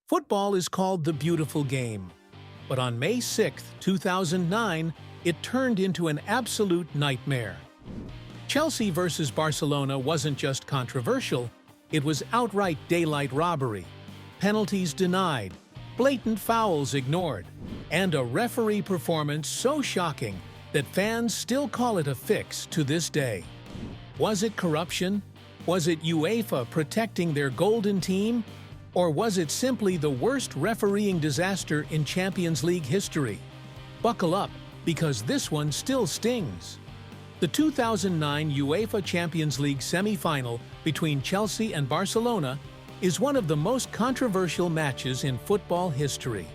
Football is called the beautiful game, but on May 6, 2009, it turned into an absolute nightmare. Chelsea versus Barcelona wasn't just controversial, it was outright daylight robbery, penalties denied, blatant fouls ignored, and a referee performance so shocking that fans still call it a fix to this day. Was it corruption? Was it UEFA protecting their golden team? Or was it simply the worst refereeing disaster in Champions League history? Buckle up, because this one still stings. The 2009 UEFA Champions League semi-final between Chelsea and Barcelona is one of the most controversial matches in football history.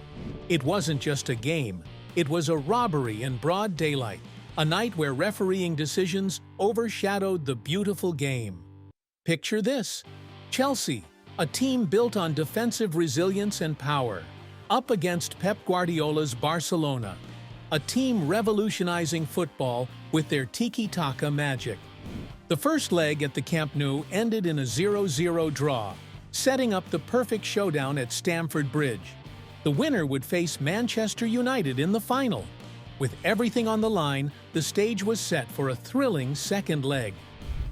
It wasn't just a game, it was a robbery in broad daylight, a night where refereeing decisions overshadowed the beautiful game. Picture this: Chelsea, a team built on defensive resilience and power, up against Pep Guardiola's Barcelona, a team revolutionizing football with their tiki-taka magic. The first leg at the Camp Nou ended in a 0-0 draw, setting up the perfect showdown at Stamford Bridge. The winner would face Manchester United in the final. With everything on the line, the stage was set for a thrilling second leg.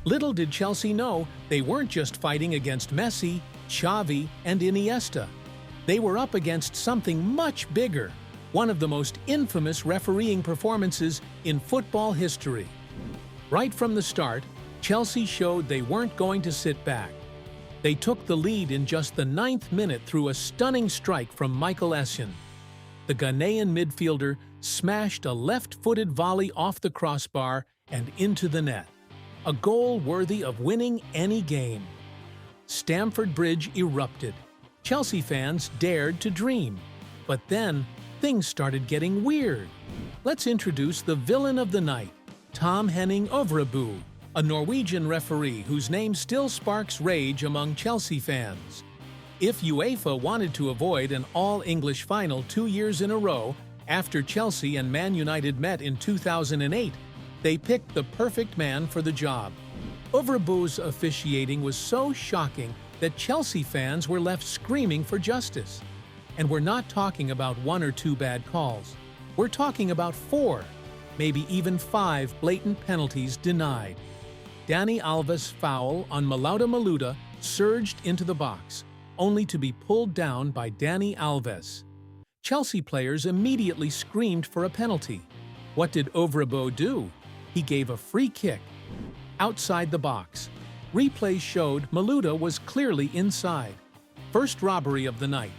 Little did Chelsea know they weren't just fighting against Messi, Xavi, and Iniesta. They were up against something much bigger, one of the most infamous refereeing performances in football history. Right from the start, Chelsea showed they weren't going to sit back. They took the lead in just the 9th minute through a stunning strike from Michael Essien. The Ghanaian midfielder smashed a left-footed volley off the crossbar and into the net. A goal worthy of winning any game. Stamford Bridge erupted. Chelsea fans dared to dream. But then, things started getting weird. Let's introduce the villain of the night, Tom Henning Øvrebø, a Norwegian referee whose name still sparks rage among Chelsea fans. If UEFA wanted to avoid an all-English final 2 years in a row after Chelsea and Man United met in 2008, they picked the perfect man for the job. Øvrebø's officiating was so shocking that Chelsea fans were left screaming for justice. And we're not talking about 1 or 2 bad calls. We're talking about 4, maybe even 5 blatant penalties denied. Dani Alves' foul on Malouda surged into the box, only to be pulled down by Dani Alves. Chelsea players immediately screamed for a penalty. What did Øvrebø do? He gave a free kick outside the box. Replays showed Malouda was clearly inside. First robbery of the night.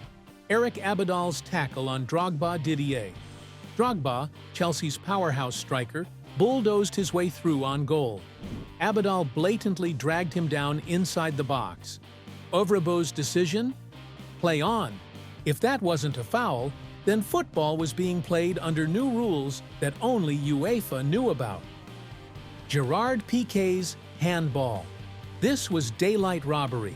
Eric Abidal's tackle on Drogba Didier. Drogba, Chelsea's powerhouse striker, bulldozed his way through on goal. Abidal blatantly dragged him down inside the box. Øvrebø's decision? Play on. If that wasn't a foul, then football was being played under new rules that only UEFA knew about. Gerard Piqué's handball. This was daylight robbery.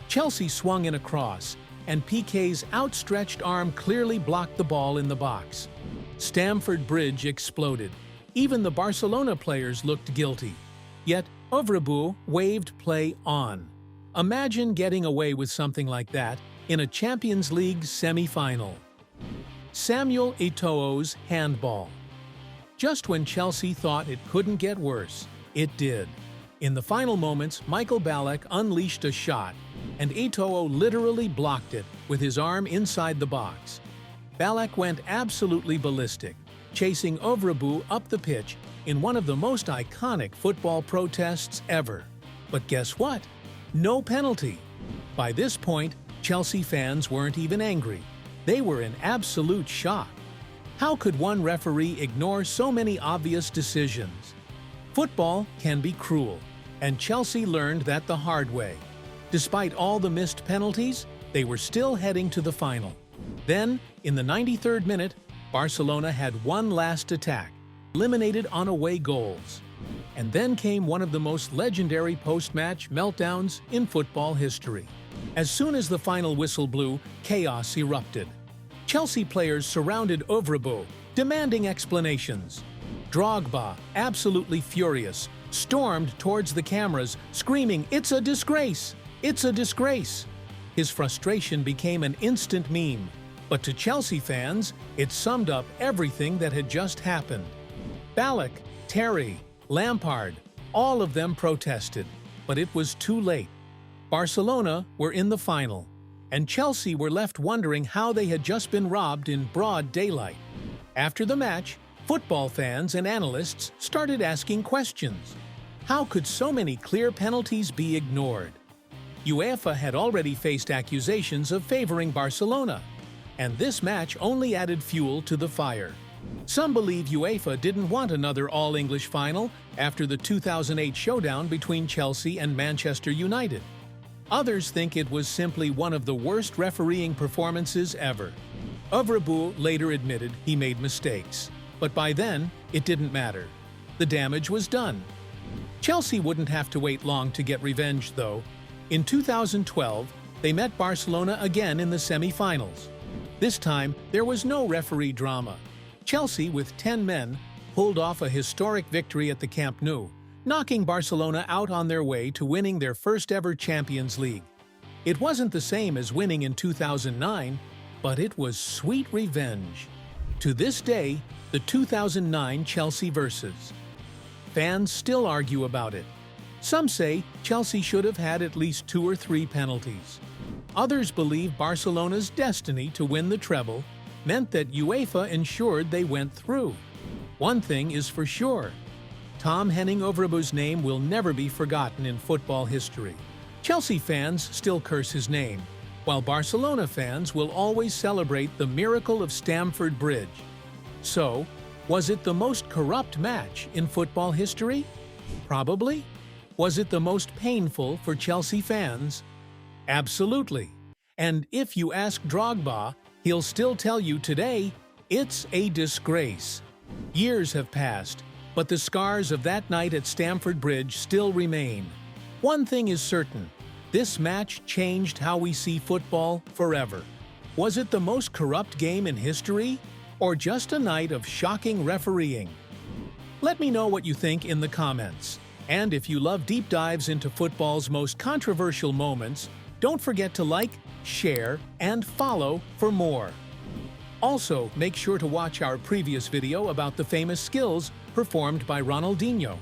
Chelsea swung in a cross, and Piqué's outstretched arm clearly blocked the ball in the box. Stamford Bridge exploded. Even the Barcelona players looked guilty. Yet Øvrebø waved play on. Imagine getting away with something like that in a Champions League semi-final. Samuel Eto'o's handball. Just when Chelsea thought it couldn't get worse, it did. In the final moments, Michael Ballack unleashed a shot, and Eto'o literally blocked it with his arm inside the box. Ballack went absolutely ballistic, chasing Øvrebø up the pitch in one of the most iconic football protests ever. But guess what? No penalty. By this point, Chelsea fans weren't even angry. They were in absolute shock. How could one referee ignore so many obvious decisions? Football can be cruel, and Chelsea learned that the hard way. Despite all the missed penalties, they were still heading to the final. Then, in the 93rd minute, Barcelona had one last attack, eliminated on away goals. And then came one of the most legendary post-match meltdowns in football history. As soon as the final whistle blew, chaos erupted. Chelsea players surrounded Øvrebø, demanding explanations. Drogba, absolutely furious, stormed towards the cameras, screaming, "It's a disgrace! It's a disgrace!" his frustration became an instant meme. But to Chelsea fans, it summed up everything that had just happened. Ballack, Terry, Lampard, all of them protested, but it was too late. Barcelona were in the final, and Chelsea were left wondering how they had just been robbed in broad daylight. After the match, football fans and analysts started asking questions. How could so many clear penalties be ignored? UEFA had already faced accusations of favoring Barcelona, and this match only added fuel to the fire. Some believe UEFA didn't want another all-English final after the 2008 showdown between Chelsea and Manchester United. Others think it was simply one of the worst refereeing performances ever. Øvrebø later admitted he made mistakes, but by then, it didn't matter. The damage was done. Chelsea wouldn't have to wait long to get revenge, though. In 2012, they met Barcelona again in the semi-finals. This time, there was no referee drama. Chelsea, with 10 men, pulled off a historic victory at the Camp Nou, knocking Barcelona out on their way to winning their first-ever Champions League. It wasn't the same as winning in 2009, but it was sweet revenge. To this day, the 2009 Chelsea versus. Fans still argue about it. Some say Chelsea should have had at least 2 or 3 penalties. Others believe Barcelona's destiny to win the treble meant that UEFA ensured they went through. One thing is for sure. Tom Henning Øvrebø's name will never be forgotten in football history. Chelsea fans still curse his name, while Barcelona fans will always celebrate the miracle of Stamford Bridge. So, was it the most corrupt match in football history? Probably. Was it the most painful for Chelsea fans? Absolutely. And if you ask Drogba, he'll still tell you today, it's a disgrace. Years have passed, but the scars of that night at Stamford Bridge still remain. One thing is certain, this match changed how we see football forever. Was it the most corrupt game in history, or just a night of shocking refereeing? Let me know what you think in the comments. And if you love deep dives into football's most controversial moments, don't forget to like, share, and follow for more. Also, make sure to watch our previous video about the famous skills performed by Ronaldinho.